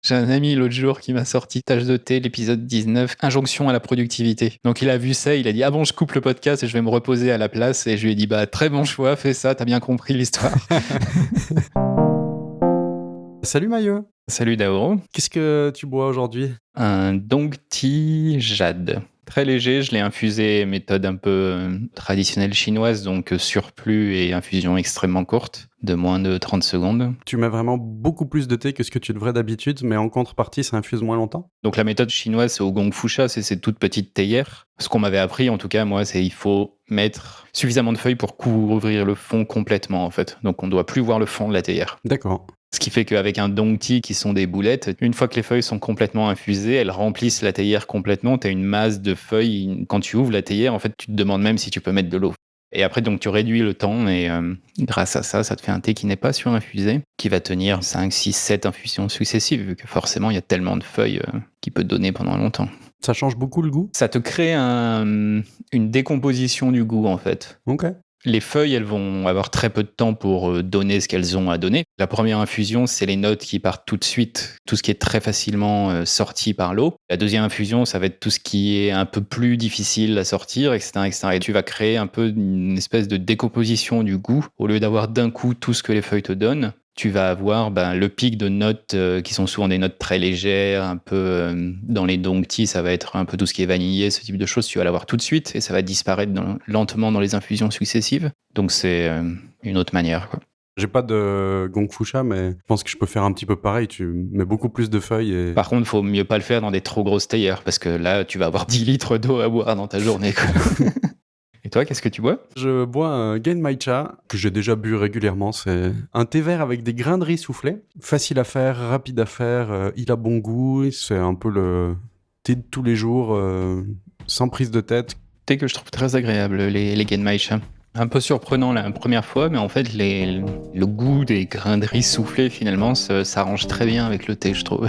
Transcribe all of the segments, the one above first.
J'ai un ami l'autre jour qui m'a sorti Tâche de thé, l'épisode 19, Injonction à la productivité. Donc il a vu ça, il a dit « Ah bon, je coupe le podcast et je vais me reposer à la place. » Et je lui ai dit « Bah très bon choix, fais ça, t'as bien compris l'histoire. » Salut Maillot, Salut Daoro. qu'est-ce que tu bois aujourd'hui? Un Dongti Jade. Très léger, je l'ai infusé méthode un peu traditionnelle chinoise, donc surplus et infusion extrêmement courte, de moins de 30 secondes. Tu mets vraiment beaucoup plus de thé que ce que tu devrais d'habitude, mais en contrepartie, ça infuse moins longtemps? Donc la méthode chinoise, c'est au gong fucha, c'est ces toutes petites théières. Ce qu'on m'avait appris, en tout cas, moi, c'est il faut mettre suffisamment de feuilles pour couvrir le fond complètement, en fait. Donc on ne doit plus voir le fond de la théière. D'accord. Ce qui fait qu'avec un dongti, qui sont des boulettes, une fois que les feuilles sont complètement infusées, elles remplissent la théière complètement. Tu as une masse de feuilles. Quand tu ouvres la théière, en fait, tu te demandes même si tu peux mettre de l'eau. Et après, donc, tu réduis le temps et grâce à ça, ça te fait un thé qui n'est pas surinfusé, qui va tenir 5, 6, 7 infusions successives, vu que forcément, il y a tellement de feuilles qu'il peut donner pendant longtemps. Ça change beaucoup le goût? Ça te crée une décomposition du goût, en fait. Ok. Les feuilles, elles vont avoir très peu de temps pour donner ce qu'elles ont à donner. La première infusion, c'est les notes qui partent tout de suite, tout ce qui est très facilement sorti par l'eau. La deuxième infusion, ça va être tout ce qui est un peu plus difficile à sortir, etc., etc. Et tu vas créer un peu une espèce de décomposition du goût. Au lieu d'avoir d'un coup tout ce que les feuilles te donnent, tu vas avoir le pic de notes qui sont souvent des notes très légères, un peu dans les dongti, ça va être un peu tout ce qui est vanillé, ce type de choses, tu vas l'avoir tout de suite et ça va disparaître lentement dans les infusions successives. Donc c'est une autre manière, quoi. J'ai pas de gong fucha, mais je pense que je peux faire un petit peu pareil. Tu mets beaucoup plus de feuilles et... Par contre, il faut mieux pas le faire dans des trop grosses théières parce que là, tu vas avoir 10 litres d'eau à boire dans ta journée, quoi. Et toi, qu'est-ce que tu bois? Je bois un Genmaicha que j'ai déjà bu régulièrement. C'est un thé vert avec des grains de riz soufflés. Facile à faire, rapide à faire, il a bon goût. C'est un peu le thé de tous les jours, sans prise de tête. Thé que je trouve très agréable, les Genmaicha. Un peu surprenant la première fois, mais en fait, le goût des grains de riz soufflés, finalement, s'arrange très bien avec le thé, je trouve.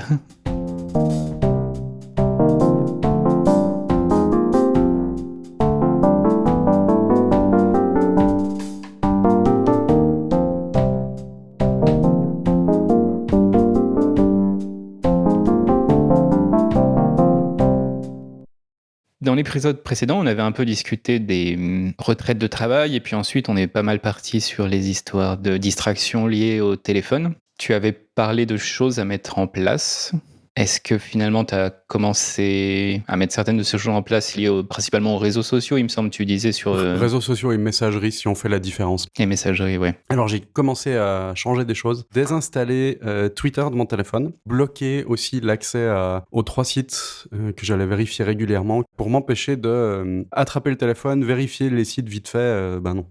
Dans l'épisode précédent, on avait un peu discuté des retraites de travail et puis ensuite on est pas mal parti sur les histoires de distractions liées au téléphone. Tu avais parlé de choses à mettre en place. Est-ce que finalement tu as commencé à mettre certaines de ces choses en place liées principalement aux réseaux sociaux, il me semble, tu disais sur Réseaux sociaux et messagerie, si on fait la différence. les messageries, ouais. Alors j'ai commencé à changer des choses, désinstaller Twitter de mon téléphone, bloquer aussi l'accès aux 3 sites que j'allais vérifier régulièrement pour m'empêcher de attraper le téléphone, vérifier les sites vite fait. Non,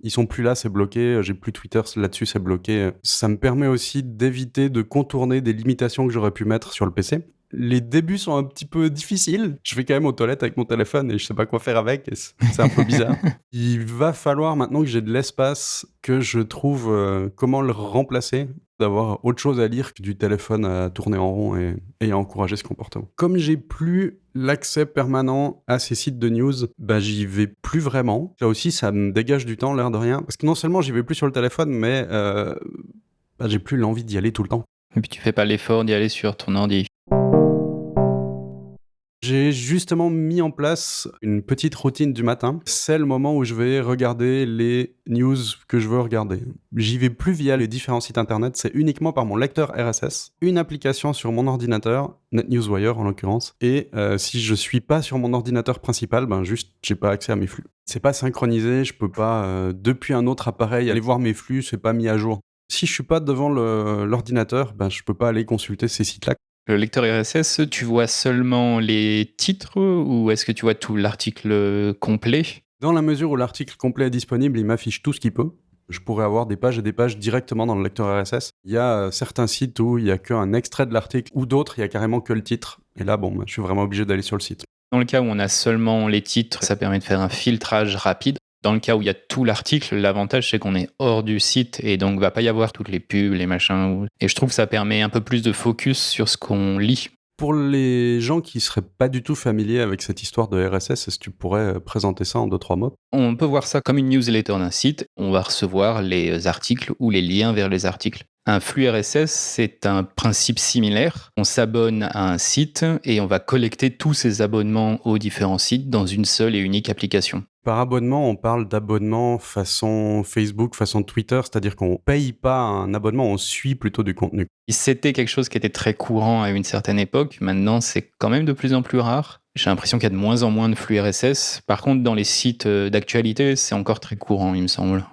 ils sont plus là, c'est bloqué, j'ai plus Twitter là-dessus, c'est bloqué. Ça me permet aussi d'éviter de contourner des limitations que j'aurais pu mettre sur le PC. Les débuts sont un petit peu difficiles. Je vais quand même aux toilettes avec mon téléphone et je sais pas quoi faire avec. Et c'est un peu bizarre. Il va falloir maintenant que j'ai de l'espace, que je trouve comment le remplacer, d'avoir autre chose à lire que du téléphone à tourner en rond et à encourager ce comportement. Comme j'ai plus l'accès permanent à ces sites de news, j'y vais plus vraiment. Là aussi, ça me dégage du temps, l'air de rien. Parce que non seulement j'y vais plus sur le téléphone, mais j'ai plus l'envie d'y aller tout le temps. Et puis tu fais pas l'effort d'y aller sur ton ordi. J'ai justement mis en place une petite routine du matin. C'est le moment où je vais regarder les news que je veux regarder. J'y vais plus via les différents sites internet, c'est uniquement par mon lecteur RSS, une application sur mon ordinateur, NetNewsWire en l'occurrence, et si je suis pas sur mon ordinateur principal, juste j'ai pas accès à mes flux. C'est pas synchronisé, je peux pas depuis un autre appareil aller voir mes flux, c'est pas mis à jour. Si je suis pas devant l'ordinateur, je peux pas aller consulter ces sites-là. Le lecteur RSS, tu vois seulement les titres ou est-ce que tu vois tout l'article complet? Dans la mesure où l'article complet est disponible, il m'affiche tout ce qu'il peut. Je pourrais avoir des pages et des pages directement dans le lecteur RSS. Il y a certains sites où il n'y a qu'un extrait de l'article, ou d'autres, il y a carrément que le titre. Et là, je suis vraiment obligé d'aller sur le site. Dans le cas où on a seulement les titres, ça permet de faire un filtrage rapide. Dans le cas où il y a tout l'article, l'avantage c'est qu'on est hors du site et donc il va pas y avoir toutes les pubs, les machins. Et je trouve que ça permet un peu plus de focus sur ce qu'on lit. Pour les gens qui seraient pas du tout familiers avec cette histoire de RSS, est-ce que tu pourrais présenter ça en 2-3 mots? On peut voir ça comme une newsletter d'un site. On va recevoir les articles ou les liens vers les articles. Un flux RSS, c'est un principe similaire. On s'abonne à un site et on va collecter tous ces abonnements aux différents sites dans une seule et unique application. Par abonnement, on parle d'abonnement façon Facebook, façon Twitter, c'est-à-dire qu'on paye pas un abonnement, on suit plutôt du contenu. C'était quelque chose qui était très courant à une certaine époque. Maintenant, c'est quand même de plus en plus rare. J'ai l'impression qu'il y a de moins en moins de flux RSS. Par contre, dans les sites d'actualité, c'est encore très courant, il me semble.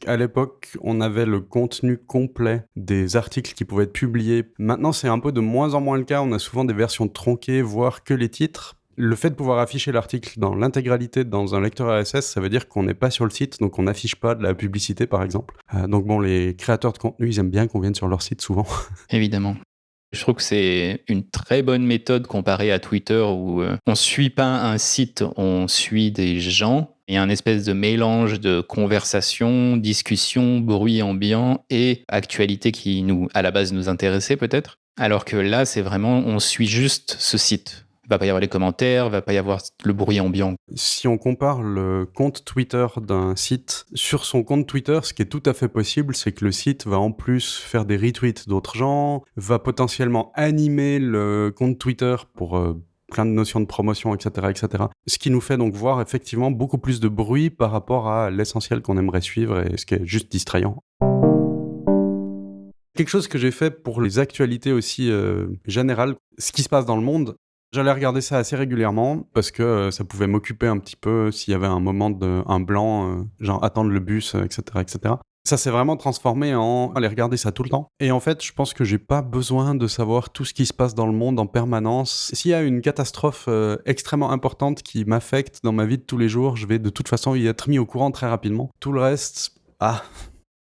À l'époque, on avait le contenu complet des articles qui pouvaient être publiés. Maintenant, c'est un peu de moins en moins le cas. On a souvent des versions tronquées, voire que les titres. Le fait de pouvoir afficher l'article dans l'intégralité dans un lecteur RSS, ça veut dire qu'on n'est pas sur le site, donc on n'affiche pas de la publicité, par exemple. Donc bon, les créateurs de contenu, ils aiment bien qu'on vienne sur leur site souvent. Évidemment. Je trouve que c'est une très bonne méthode comparée à Twitter où on suit pas un site, on suit des gens. Il y a un espèce de mélange de conversation, discussion, bruit ambiant et actualité qui à la base nous intéressait peut-être. Alors que là, c'est vraiment, on suit juste ce site. Il va pas y avoir les commentaires, il va pas y avoir le bruit ambiant. Si on compare le compte Twitter d'un site sur son compte Twitter, ce qui est tout à fait possible, c'est que le site va en plus faire des retweets d'autres gens, va potentiellement animer le compte Twitter pour plein de notions de promotion, etc., etc. Ce qui nous fait donc voir effectivement beaucoup plus de bruit par rapport à l'essentiel qu'on aimerait suivre et ce qui est juste distrayant. Quelque chose que j'ai fait pour les actualités aussi générales, ce qui se passe dans le monde, j'allais regarder ça assez régulièrement parce que ça pouvait m'occuper un petit peu s'il y avait un moment un blanc, genre attendre le bus, etc., etc. Ça s'est vraiment transformé en aller regarder ça tout le temps. Et en fait, je pense que j'ai pas besoin de savoir tout ce qui se passe dans le monde en permanence. S'il y a une catastrophe extrêmement importante qui m'affecte dans ma vie de tous les jours, je vais de toute façon y être mis au courant très rapidement. Tout le reste,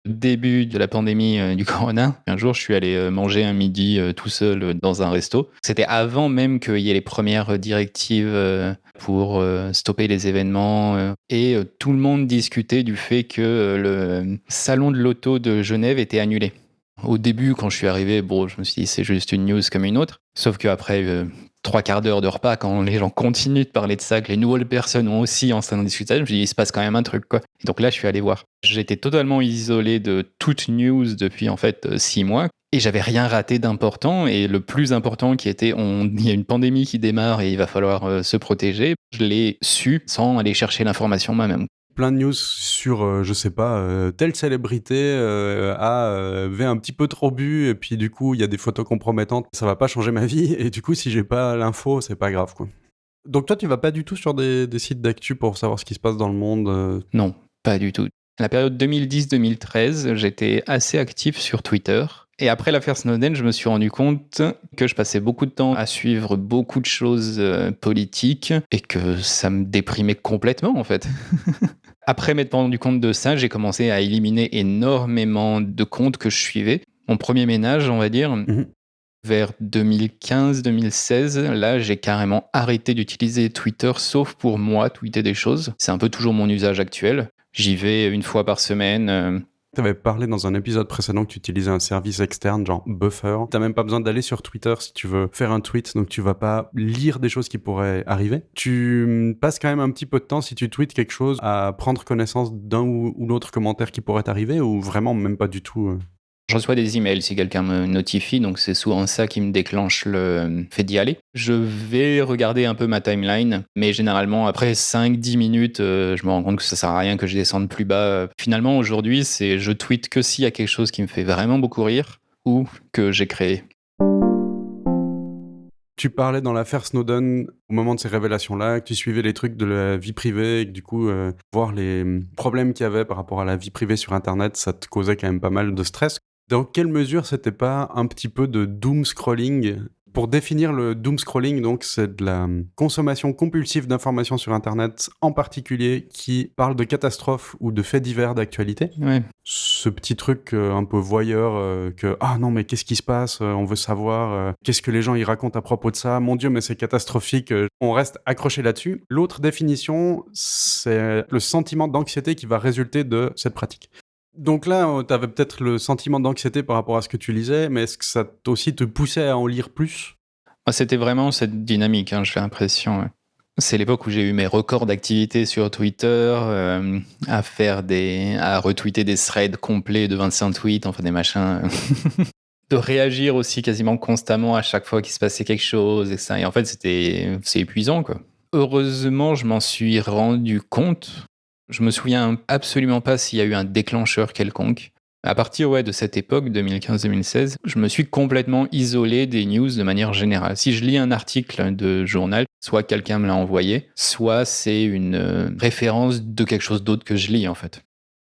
Début de la pandémie du corona, un jour je suis allé manger un midi tout seul dans un resto. C'était avant même qu'il y ait les premières directives pour stopper les événements et tout le monde discutait du fait que le salon de l'auto de Genève était annulé. Au début, quand je suis arrivé, bon, je me suis dit c'est juste une news comme une autre. Sauf qu'après 3/4 d'heure de repas, quand les gens continuent de parler de ça, que les nouvelles personnes ont aussi en train de discuter, je me suis dit il se passe quand même un truc quoi. Et donc là, je suis allé voir. J'étais totalement isolé de toute news depuis en fait 6 mois. Et j'avais rien raté d'important. Et le plus important qui était, il y a une pandémie qui démarre et il va falloir se protéger. Je l'ai su sans aller chercher l'information moi-même. Plein de news sur, je sais pas, telle célébrité avait un petit peu trop bu et puis du coup, il y a des photos compromettantes. Ça va pas changer ma vie et du coup, si j'ai pas l'info, c'est pas grave, quoi. Donc toi, tu vas pas du tout sur des sites d'actu pour savoir ce qui se passe dans le monde Non, pas du tout. La période 2010-2013, j'étais assez actif sur Twitter. Et après l'affaire Snowden, je me suis rendu compte que je passais beaucoup de temps à suivre beaucoup de choses politiques et que ça me déprimait complètement en fait. Après m'être rendu compte de ça, j'ai commencé à éliminer énormément de comptes que je suivais. Mon premier ménage, on va dire, vers 2015-2016, là, j'ai carrément arrêté d'utiliser Twitter, sauf pour moi, tweeter des choses. C'est un peu toujours mon usage actuel. J'y vais une fois par semaine. Tu avais parlé dans un épisode précédent que tu utilisais un service externe, genre Buffer. T'as même pas besoin d'aller sur Twitter si tu veux faire un tweet, donc tu vas pas lire des choses qui pourraient arriver. Tu passes quand même un petit peu de temps, si tu tweets quelque chose, à prendre connaissance d'un ou l'autre commentaire qui pourrait arriver, ou vraiment même pas du tout Je reçois des emails si quelqu'un me notifie, donc c'est souvent ça qui me déclenche le fait d'y aller. Je vais regarder un peu ma timeline, mais généralement après 5-10 minutes, je me rends compte que ça sert à rien que je descende plus bas. Finalement aujourd'hui, je tweete que s'il y a quelque chose qui me fait vraiment beaucoup rire ou que j'ai créé. Tu parlais dans l'affaire Snowden, au moment de ces révélations-là, que tu suivais les trucs de la vie privée et que du coup, voir les problèmes qu'il y avait par rapport à la vie privée sur Internet, ça te causait quand même pas mal de stress. Dans quelle mesure c'était pas un petit peu de doom scrolling? Pour définir le doom scrolling, donc, c'est de la consommation compulsive d'informations sur Internet, en particulier qui parle de catastrophes ou de faits divers d'actualité. Ouais. Ce petit truc un peu voyeur que « Ah non, mais qu'est-ce qui se passe On veut savoir qu'est-ce que les gens y racontent à propos de ça. Mon Dieu, mais c'est catastrophique. » On reste accroché là-dessus. L'autre définition, c'est le sentiment d'anxiété qui va résulter de cette pratique. Donc là, tu avais peut-être le sentiment d'anxiété par rapport à ce que tu lisais, mais est-ce que ça aussi te poussait à en lire plus? C'était vraiment cette dynamique, j'ai l'impression. Ouais. C'est l'époque où j'ai eu mes records d'activité sur Twitter, à retweeter des threads complets de 25 tweets, enfin des machins, de réagir aussi quasiment constamment à chaque fois qu'il se passait quelque chose et ça. Et en fait, c'est épuisant, quoi. Heureusement, je m'en suis rendu compte. Je me souviens absolument pas s'il y a eu un déclencheur quelconque. À partir de cette époque, 2015-2016, je me suis complètement isolé des news de manière générale. Si je lis un article de journal, soit quelqu'un me l'a envoyé, soit c'est une référence de quelque chose d'autre que je lis en fait.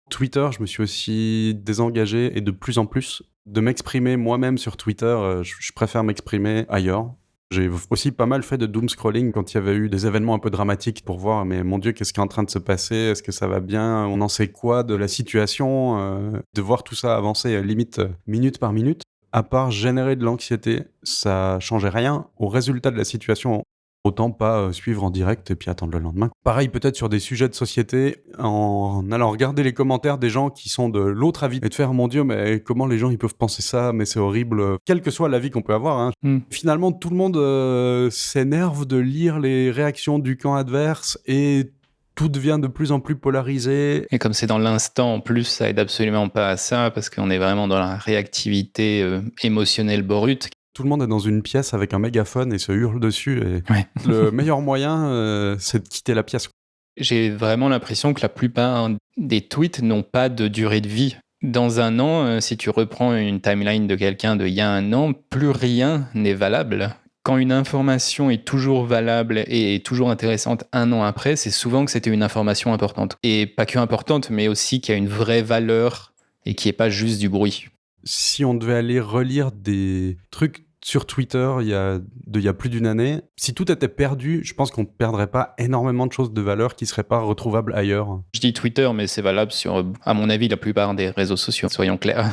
Twitter, je me suis aussi désengagé et de plus en plus de m'exprimer moi-même sur Twitter. Je préfère m'exprimer ailleurs. J'ai aussi pas mal fait de doom scrolling quand il y avait eu des événements un peu dramatiques pour voir, mais mon Dieu, qu'est-ce qui est en train de se passer? Est-ce que ça va bien? On en sait quoi de la situation? De voir tout ça avancer limite minute par minute. À part générer de l'anxiété, ça changeait rien au résultat de la situation. Autant pas suivre en direct et puis attendre le lendemain. Pareil peut-être sur des sujets de société, en allant regarder les commentaires des gens qui sont de l'autre avis et de faire « Mon Dieu, mais comment les gens ils peuvent penser ça? Mais c'est horrible !» Quel que soit l'avis qu'on peut avoir, hein. Finalement, tout le monde s'énerve de lire les réactions du camp adverse et tout devient de plus en plus polarisé. Et comme c'est dans l'instant, en plus, ça aide absolument pas à ça, parce qu'on est vraiment dans la réactivité émotionnelle brute. Tout le monde est dans une pièce avec un mégaphone et se hurle dessus. Et Ouais. le meilleur moyen, c'est de quitter la pièce. J'ai vraiment l'impression que la plupart des tweets n'ont pas de durée de vie. Dans un an, si tu reprends une timeline de quelqu'un d'il y a un an, plus rien n'est valable. Quand une information est toujours valable et toujours intéressante un an après, c'est souvent que c'était une information importante. Et pas que importante, mais aussi qui a une vraie valeur et qui n'est pas juste du bruit. Si on devait aller relire des trucs sur Twitter il y a plus d'une année, si tout était perdu, je pense qu'on ne perdrait pas énormément de choses de valeur qui ne seraient pas retrouvables ailleurs. Je dis Twitter, mais c'est valable sur, à mon avis, la plupart des réseaux sociaux, soyons clairs.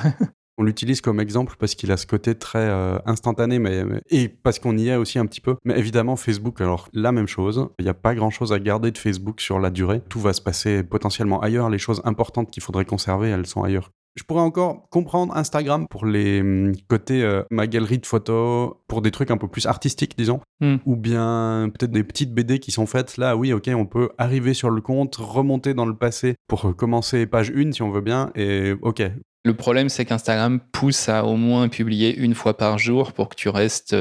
On l'utilise comme exemple parce qu'il a ce côté très instantané, et parce qu'on y est aussi un petit peu. Mais évidemment, Facebook, alors la même chose. Il n'y a pas grand-chose à garder de Facebook sur la durée. Tout va se passer potentiellement ailleurs. Les choses importantes qu'il faudrait conserver, elles sont ailleurs. Je pourrais encore comprendre Instagram pour les côtés ma galerie de photos, pour des trucs un peu plus artistiques, disons. Ou bien peut-être des petites BD qui sont faites là, oui, ok, on peut arriver sur le compte, remonter dans le passé pour commencer page 1 si on veut bien, et ok. Le problème, c'est qu'Instagram pousse à au moins publier une fois par jour pour que tu restes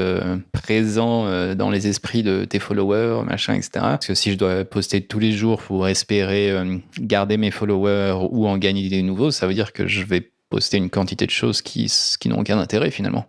présent dans les esprits de tes followers, machin, etc. Parce que si je dois poster tous les jours pour espérer garder mes followers ou en gagner des nouveaux, ça veut dire que je vais poster une quantité de choses qui n'ont aucun intérêt finalement.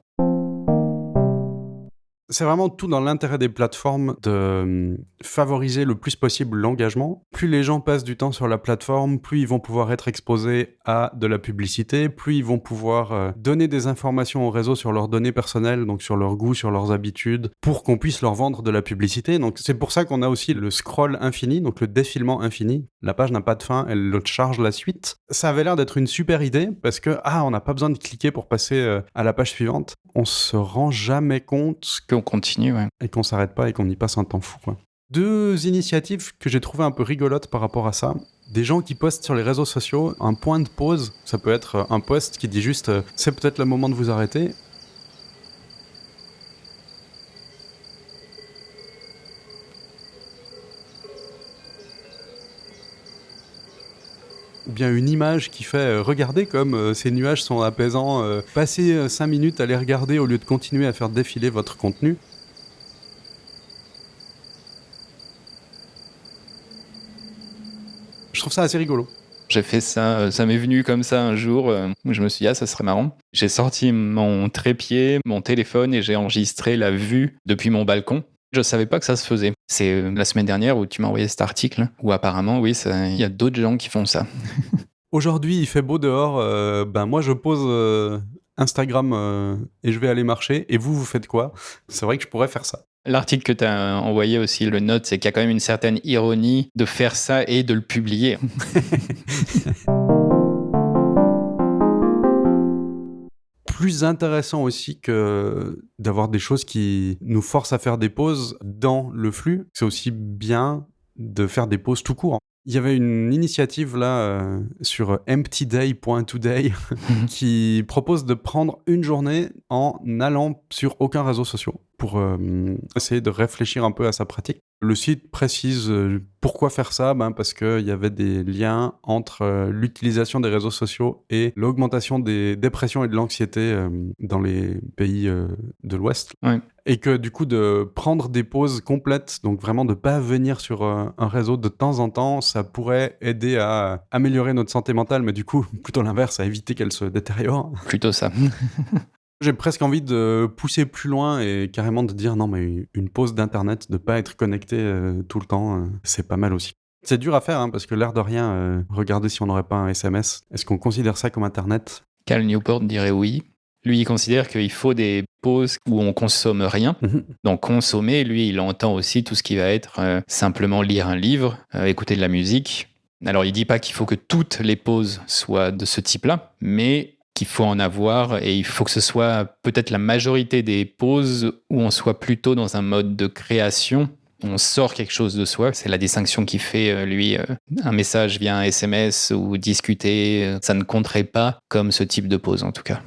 C'est vraiment tout dans l'intérêt des plateformes de favoriser le plus possible l'engagement. Plus les gens passent du temps sur la plateforme, plus ils vont pouvoir être exposés à de la publicité, plus ils vont pouvoir donner des informations au réseau sur leurs données personnelles, donc sur leurs goûts, sur leurs habitudes, pour qu'on puisse leur vendre de la publicité. Donc c'est pour ça qu'on a aussi le scroll infini, donc le défilement infini. La page n'a pas de fin, elle le charge la suite. Ça avait l'air d'être une super idée parce que on n'a pas besoin de cliquer pour passer à la page suivante. On se rend jamais compte qu'on continue, ouais. Et qu'on s'arrête pas et qu'on y passe un temps fou, quoi. 2 initiatives que j'ai trouvées un peu rigolotes par rapport à ça. Des gens qui postent sur les réseaux sociaux un point de pause. Ça peut être un post qui dit juste « c'est peut-être le moment de vous arrêter ». Ou bien une image qui fait « regardez comme ces nuages sont apaisants, passez 5 minutes à les regarder au lieu de continuer à faire défiler votre contenu ». Je trouve ça assez rigolo. J'ai fait ça, ça m'est venu comme ça un jour, où je me suis dit « ah, ça serait marrant ». J'ai sorti mon trépied, mon téléphone et j'ai enregistré la vue depuis mon balcon. Je savais pas que ça se faisait. C'est la semaine dernière où tu m'as envoyé cet article, où apparemment, oui, il y a d'autres gens qui font ça. Aujourd'hui, il fait beau dehors, moi je pose Instagram et je vais aller marcher. Et vous faites quoi? C'est vrai que je pourrais faire ça. L'article que tu as envoyé aussi, le note, c'est qu'il y a quand même une certaine ironie de faire ça et de le publier. Plus intéressant aussi que d'avoir des choses qui nous forcent à faire des pauses dans le flux, c'est aussi bien de faire des pauses tout court. Il y avait une initiative là sur emptyday.today qui propose de prendre une journée en n'allant sur aucun réseau social pour essayer de réfléchir un peu à sa pratique. Le site précise pourquoi faire ça, parce qu'il y avait des liens entre l'utilisation des réseaux sociaux et l'augmentation des dépressions et de l'anxiété dans les pays de l'Ouest. Ouais. Et que du coup, de prendre des pauses complètes, donc vraiment de pas venir sur un réseau de temps en temps, ça pourrait aider à améliorer notre santé mentale, mais du coup, plutôt l'inverse, à éviter qu'elle se détériore. Plutôt ça. J'ai presque envie de pousser plus loin et carrément de dire non, mais une pause d'internet, de pas être connecté tout le temps, c'est pas mal aussi. C'est dur à faire parce que l'air de rien, regardez si on n'aurait pas un SMS. Est-ce qu'on considère ça comme internet? Cal Newport dirait oui. Lui, il considère qu'il faut des pauses où on consomme rien. Donc consommer, lui, il entend aussi tout ce qui va être simplement lire un livre, écouter de la musique. Alors il dit pas qu'il faut que toutes les pauses soient de ce type-là, mais qu'il faut en avoir et il faut que ce soit peut-être la majorité des pauses où on soit plutôt dans un mode de création. On sort quelque chose de soi. C'est la distinction qu'il fait, lui. Un message via un SMS ou discuter, ça ne compterait pas comme ce type de pause, en tout cas.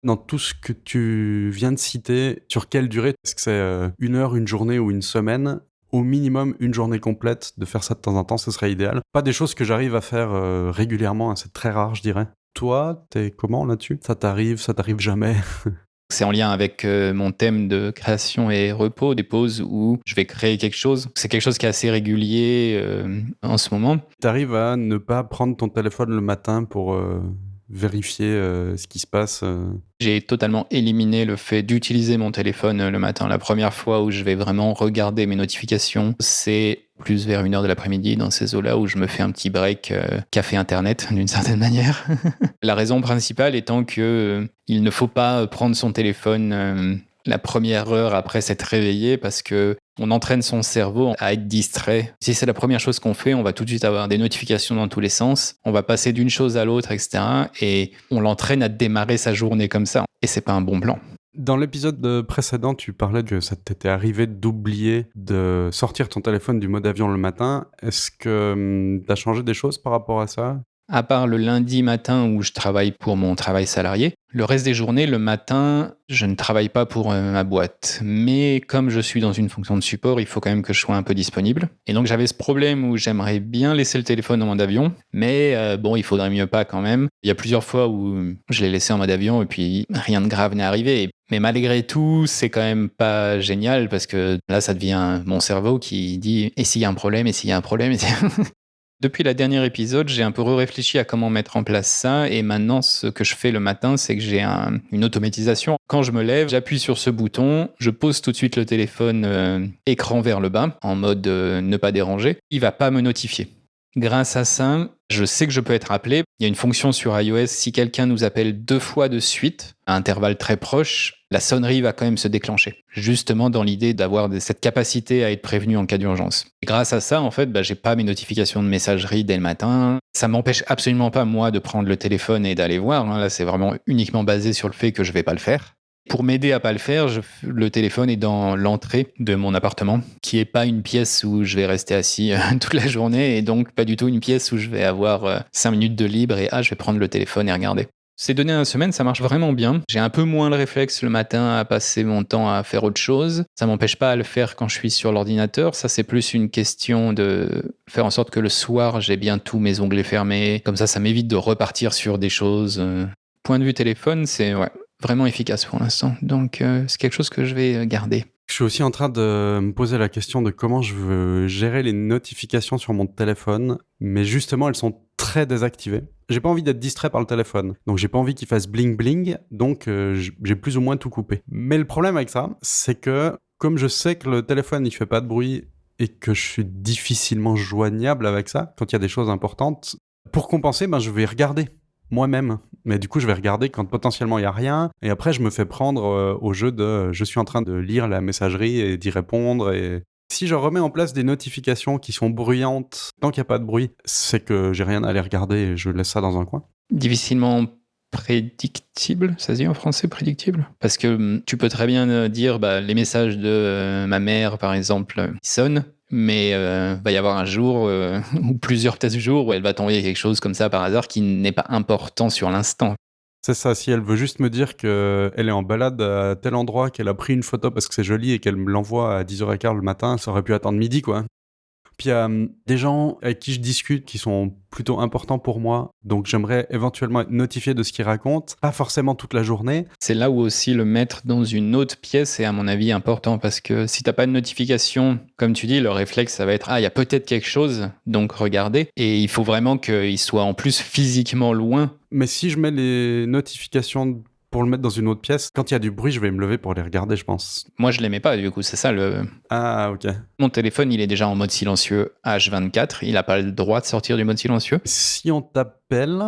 Dans tout ce que tu viens de citer, sur quelle durée? Est-ce que c'est 1 heure, une journée ou une semaine? Au minimum, une journée complète, de faire ça de temps en temps, ce serait idéal. Pas des choses que j'arrive à faire régulièrement, c'est très rare, je dirais. Toi, t'es comment là-dessus? Ça t'arrive jamais? C'est en lien avec mon thème de création et repos, des pauses où je vais créer quelque chose. C'est quelque chose qui est assez régulier en ce moment. T'arrives à ne pas prendre ton téléphone le matin pour vérifier ce qui se passe? J'ai totalement éliminé le fait d'utiliser mon téléphone le matin. La première fois où je vais vraiment regarder mes notifications, c'est plus vers 1h de l'après-midi, dans ces eaux-là où je me fais un petit break café internet, d'une certaine manière. La raison principale étant que il ne faut pas prendre son téléphone la première heure après s'être réveillé parce que on entraîne son cerveau à être distrait. Si c'est la première chose qu'on fait, on va tout de suite avoir des notifications dans tous les sens. On va passer d'une chose à l'autre, etc. Et on l'entraîne à démarrer sa journée comme ça. Et c'est pas un bon plan. Dans l'épisode précédent, tu parlais que ça t'était arrivé d'oublier de sortir ton téléphone du mode avion le matin. Est-ce que t'as changé des choses par rapport à ça? À part le lundi matin où je travaille pour mon travail salarié, le reste des journées, le matin, je ne travaille pas pour ma boîte. Mais comme je suis dans une fonction de support, il faut quand même que je sois un peu disponible. Et donc j'avais ce problème où j'aimerais bien laisser le téléphone en mode avion, mais bon, il faudrait mieux pas quand même. Il y a plusieurs fois où je l'ai laissé en mode avion et puis rien de grave n'est arrivé. Mais malgré tout, c'est quand même pas génial parce que là, ça devient mon cerveau qui dit « et s'il y a un problème, et s'il y a un problème ?» Depuis le dernier épisode, j'ai un peu réfléchi à comment mettre en place ça et maintenant ce que je fais le matin, c'est que j'ai une automatisation. Quand je me lève, j'appuie sur ce bouton, je pose tout de suite le téléphone écran vers le bas en mode ne pas déranger. Il va pas me notifier. Grâce à ça, je sais que je peux être appelé. Il y a une fonction sur iOS, si quelqu'un nous appelle 2 fois de suite, à intervalles très proches, la sonnerie va quand même se déclencher. Justement dans l'idée d'avoir cette capacité à être prévenu en cas d'urgence. Et grâce à ça, en fait, j'ai pas mes notifications de messagerie dès le matin. Ça m'empêche absolument pas, moi, de prendre le téléphone et d'aller voir. Là, c'est vraiment uniquement basé sur le fait que je vais pas le faire. Pour m'aider à pas le faire, le téléphone est dans l'entrée de mon appartement, qui est pas une pièce où je vais rester assis toute la journée, et donc pas du tout une pièce où je vais avoir 5 minutes de libre et je vais prendre le téléphone et regarder. Ces 2 dernières semaines, ça marche vraiment bien. J'ai un peu moins le réflexe le matin à passer mon temps à faire autre chose. Ça m'empêche pas à le faire quand je suis sur l'ordinateur. Ça, c'est plus une question de faire en sorte que le soir, j'ai bien tous mes onglets fermés. Comme ça m'évite de repartir sur des choses. Point de vue téléphone, c'est vraiment efficace pour l'instant. Donc, c'est quelque chose que je vais garder. Je suis aussi en train de me poser la question de comment je veux gérer les notifications sur mon téléphone, mais justement, elles sont très désactivées. J'ai pas envie d'être distrait par le téléphone, donc j'ai pas envie qu'il fasse bling bling, donc j'ai plus ou moins tout coupé. Mais le problème avec ça, c'est que comme je sais que le téléphone il fait pas de bruit et que je suis difficilement joignable avec ça, quand il y a des choses importantes, pour compenser, je vais regarder moi-même. Mais du coup, je vais regarder quand potentiellement il n'y a rien. Et après, je me fais prendre au jeu de je suis en train de lire la messagerie et d'y répondre. Et si je remets en place des notifications qui sont bruyantes, tant qu'il n'y a pas de bruit, c'est que j'ai rien à aller regarder et je laisse ça dans un coin. Difficilement prédictible, ça se dit en français, prédictible? Parce que tu peux très bien dire les messages de ma mère, par exemple, ils sonnent. Mais va y avoir un jour, ou plusieurs peut-être jours, où elle va t'envoyer quelque chose comme ça par hasard qui n'est pas important sur l'instant. C'est ça, si elle veut juste me dire qu'elle est en balade à tel endroit, qu'elle a pris une photo parce que c'est joli et qu'elle me l'envoie à 10h15 le matin, ça aurait pu attendre midi, quoi. Puis il y a des gens avec qui je discute qui sont plutôt importants pour moi, donc j'aimerais éventuellement être notifié de ce qu'ils racontent, pas forcément toute la journée. C'est là où aussi le mettre dans une autre pièce est à mon avis important parce que si t'as pas de notification, comme tu dis, le réflexe ça va être il y a peut-être quelque chose, donc regardez. Et il faut vraiment qu'il soit en plus physiquement loin. Mais si je mets les notifications pour le mettre dans une autre pièce, quand il y a du bruit, je vais me lever pour les regarder, je pense. Moi je l'aimais pas du coup, c'est ça le... Ah, ok. Mon téléphone il est déjà en mode silencieux H24, il a pas le droit de sortir du mode silencieux. Si on t'appelle,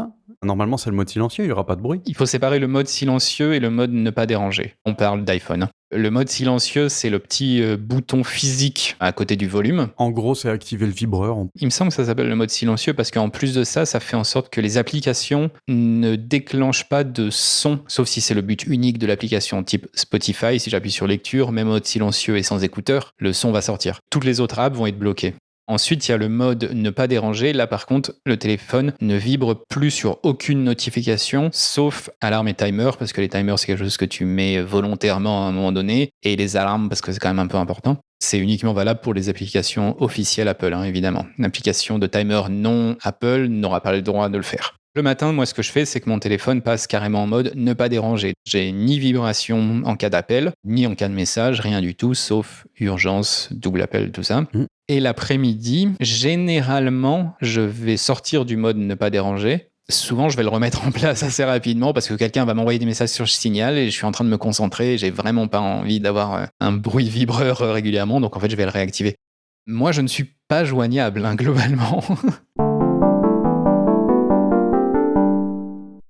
normalement c'est le mode silencieux, il n'y aura pas de bruit. Il faut séparer le mode silencieux et le mode ne pas déranger. On parle d'iPhone. Le mode silencieux, c'est le petit bouton physique à côté du volume. En gros, c'est activer le vibreur. Il me semble que ça s'appelle le mode silencieux parce qu'en plus de ça, ça fait en sorte que les applications ne déclenchent pas de son, sauf si c'est le but unique de l'application, type Spotify. Si j'appuie sur lecture, même mode silencieux et sans écouteur, le son va sortir. Toutes les autres apps vont être bloquées. Ensuite, il y a le mode ne pas déranger. Là, par contre, le téléphone ne vibre plus sur aucune notification, sauf alarme et timer, parce que les timers, c'est quelque chose que tu mets volontairement à un moment donné, et les alarmes, parce que c'est quand même un peu important. C'est uniquement valable pour les applications officielles Apple, évidemment. Une application de timer non Apple n'aura pas le droit de le faire. Le matin, moi, ce que je fais, c'est que mon téléphone passe carrément en mode ne pas déranger. J'ai ni vibration en cas d'appel, ni en cas de message, rien du tout, sauf urgence, double appel, tout ça. Et l'après-midi, généralement, je vais sortir du mode ne pas déranger. Souvent, je vais le remettre en place assez rapidement parce que quelqu'un va m'envoyer des messages sur Signal et je suis en train de me concentrer et j'ai vraiment pas envie d'avoir un bruit vibreur régulièrement, donc en fait, je vais le réactiver. Moi, je ne suis pas joignable, globalement.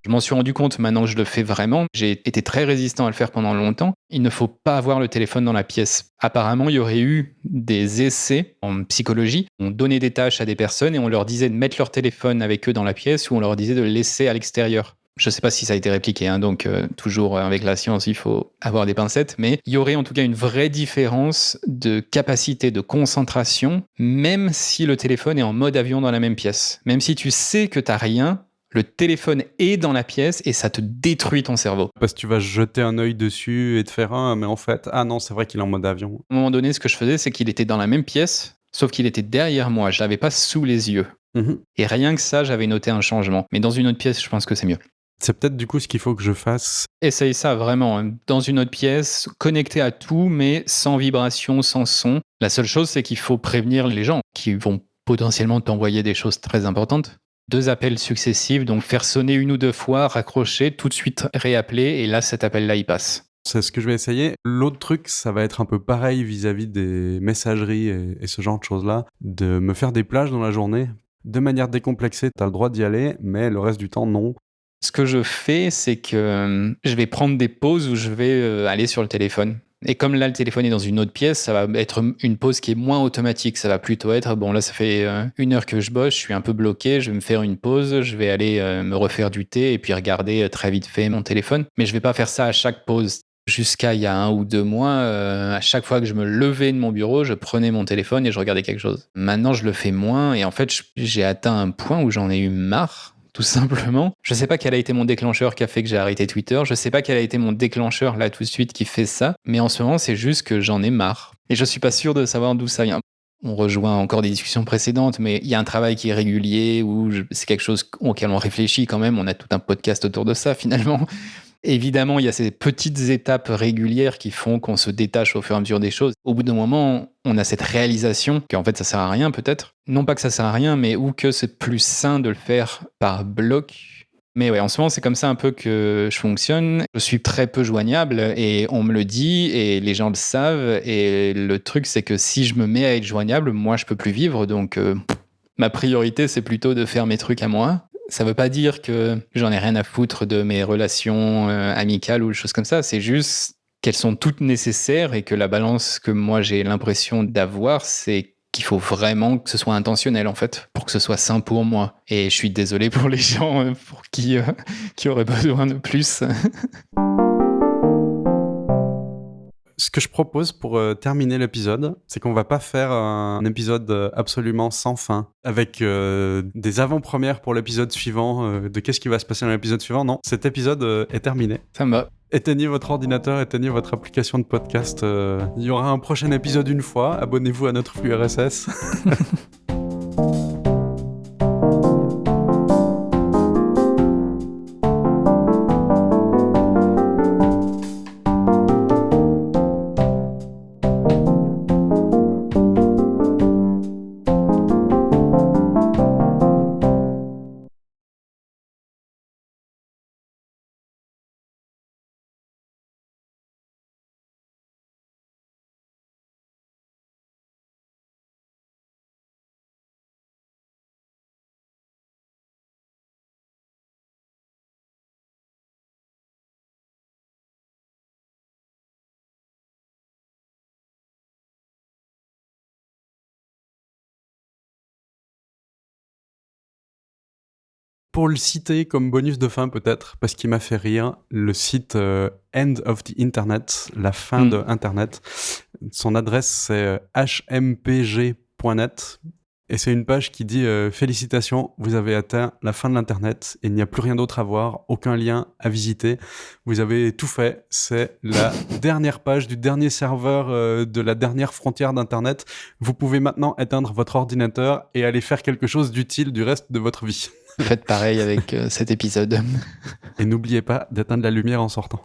Je m'en suis rendu compte maintenant que je le fais vraiment. J'ai été très résistant à le faire pendant longtemps. Il ne faut pas avoir le téléphone dans la pièce. Apparemment, il y aurait eu des essais en psychologie. On donnait des tâches à des personnes et on leur disait de mettre leur téléphone avec eux dans la pièce ou on leur disait de le laisser à l'extérieur. Je ne sais pas si ça a été répliqué, donc toujours avec la science, il faut avoir des pincettes. Mais il y aurait en tout cas une vraie différence de capacité de concentration, même si le téléphone est en mode avion dans la même pièce. Même si tu sais que tu n'as rien, le téléphone est dans la pièce et ça te détruit ton cerveau. Parce que tu vas jeter un œil dessus et te faire mais en fait, non, c'est vrai qu'il est en mode avion. À un moment donné, ce que je faisais, c'est qu'il était dans la même pièce, sauf qu'il était derrière moi. Je l'avais pas sous les yeux. Et rien que ça, j'avais noté un changement. Mais dans une autre pièce, je pense que c'est mieux. C'est peut-être du coup ce qu'il faut que je fasse. Essaye ça vraiment. Dans une autre pièce, connecté à tout, mais sans vibration, sans son. La seule chose, c'est qu'il faut prévenir les gens qui vont potentiellement t'envoyer des choses très importantes. 2 appels successifs, donc faire sonner 1 ou 2 fois, raccrocher, tout de suite réappeler, et là, cet appel-là, il passe. C'est ce que je vais essayer. L'autre truc, ça va être un peu pareil vis-à-vis des messageries et ce genre de choses-là, de me faire des plages dans la journée. De manière décomplexée, t'as le droit d'y aller, mais le reste du temps, non. Ce que je fais, c'est que je vais prendre des pauses où je vais aller sur le téléphone. Et comme là, le téléphone est dans une autre pièce, ça va être une pause qui est moins automatique. Ça va plutôt être, bon là, ça fait 1 heure que je bosse, je suis un peu bloqué, je vais me faire une pause, je vais aller me refaire du thé et puis regarder très vite fait mon téléphone. Mais je vais pas faire ça à chaque pause. Jusqu'à il y a 1 ou 2 mois, à chaque fois que je me levais de mon bureau, je prenais mon téléphone et je regardais quelque chose. Maintenant, je le fais moins et en fait, j'ai atteint un point où j'en ai eu marre. Tout simplement. Je sais pas quel a été mon déclencheur qui a fait que j'ai arrêté Twitter. Je sais pas quel a été mon déclencheur là tout de suite qui fait ça. Mais en ce moment, c'est juste que j'en ai marre. Et je suis pas sûr de savoir d'où ça vient. On rejoint encore des discussions précédentes, mais il y a un travail qui est régulier où c'est quelque chose auquel on réfléchit quand même. On a tout un podcast autour de ça finalement. Évidemment, il y a ces petites étapes régulières qui font qu'on se détache au fur et à mesure des choses. Au bout d'un moment, on a cette réalisation qu'en fait, ça sert à rien peut-être. Non pas que ça sert à rien, mais ou que c'est plus sain de le faire par bloc. Mais ouais, en ce moment, c'est comme ça un peu que je fonctionne. Je suis très peu joignable et on me le dit et les gens le savent. Et le truc, c'est que si je me mets à être joignable, moi, je peux plus vivre. Donc, ma priorité, c'est plutôt de faire mes trucs à moi. Ça veut pas dire que j'en ai rien à foutre de mes relations amicales ou des choses comme ça. C'est juste qu'elles sont toutes nécessaires et que la balance que moi j'ai l'impression d'avoir, c'est qu'il faut vraiment que ce soit intentionnel en fait, pour que ce soit sain pour moi. Et je suis désolé pour les gens pour qui auraient besoin de plus. Ce Ce que je propose pour terminer l'épisode, c'est qu'on va pas faire un épisode absolument sans fin, avec des avant-premières pour l'épisode suivant, de qu'est-ce qui va se passer dans l'épisode suivant. Non, cet épisode est terminé. Ça me va. Éteignez votre ordinateur, éteignez votre application de podcast. Il y aura un prochain épisode une fois. Abonnez-vous à notre flux RSS. Pour le citer comme bonus de fin peut-être, parce qu'il m'a fait rire, le site End of the Internet, la fin de Internet, son adresse c'est hmpg.net et c'est une page qui dit félicitations, vous avez atteint la fin de l'Internet, il n'y a plus rien d'autre à voir, aucun lien à visiter, vous avez tout fait, c'est la dernière page du dernier serveur de la dernière frontière d'Internet, vous pouvez maintenant éteindre votre ordinateur et aller faire quelque chose d'utile du reste de votre vie. Faites pareil avec cet épisode. Et n'oubliez pas d'éteindre la lumière en sortant.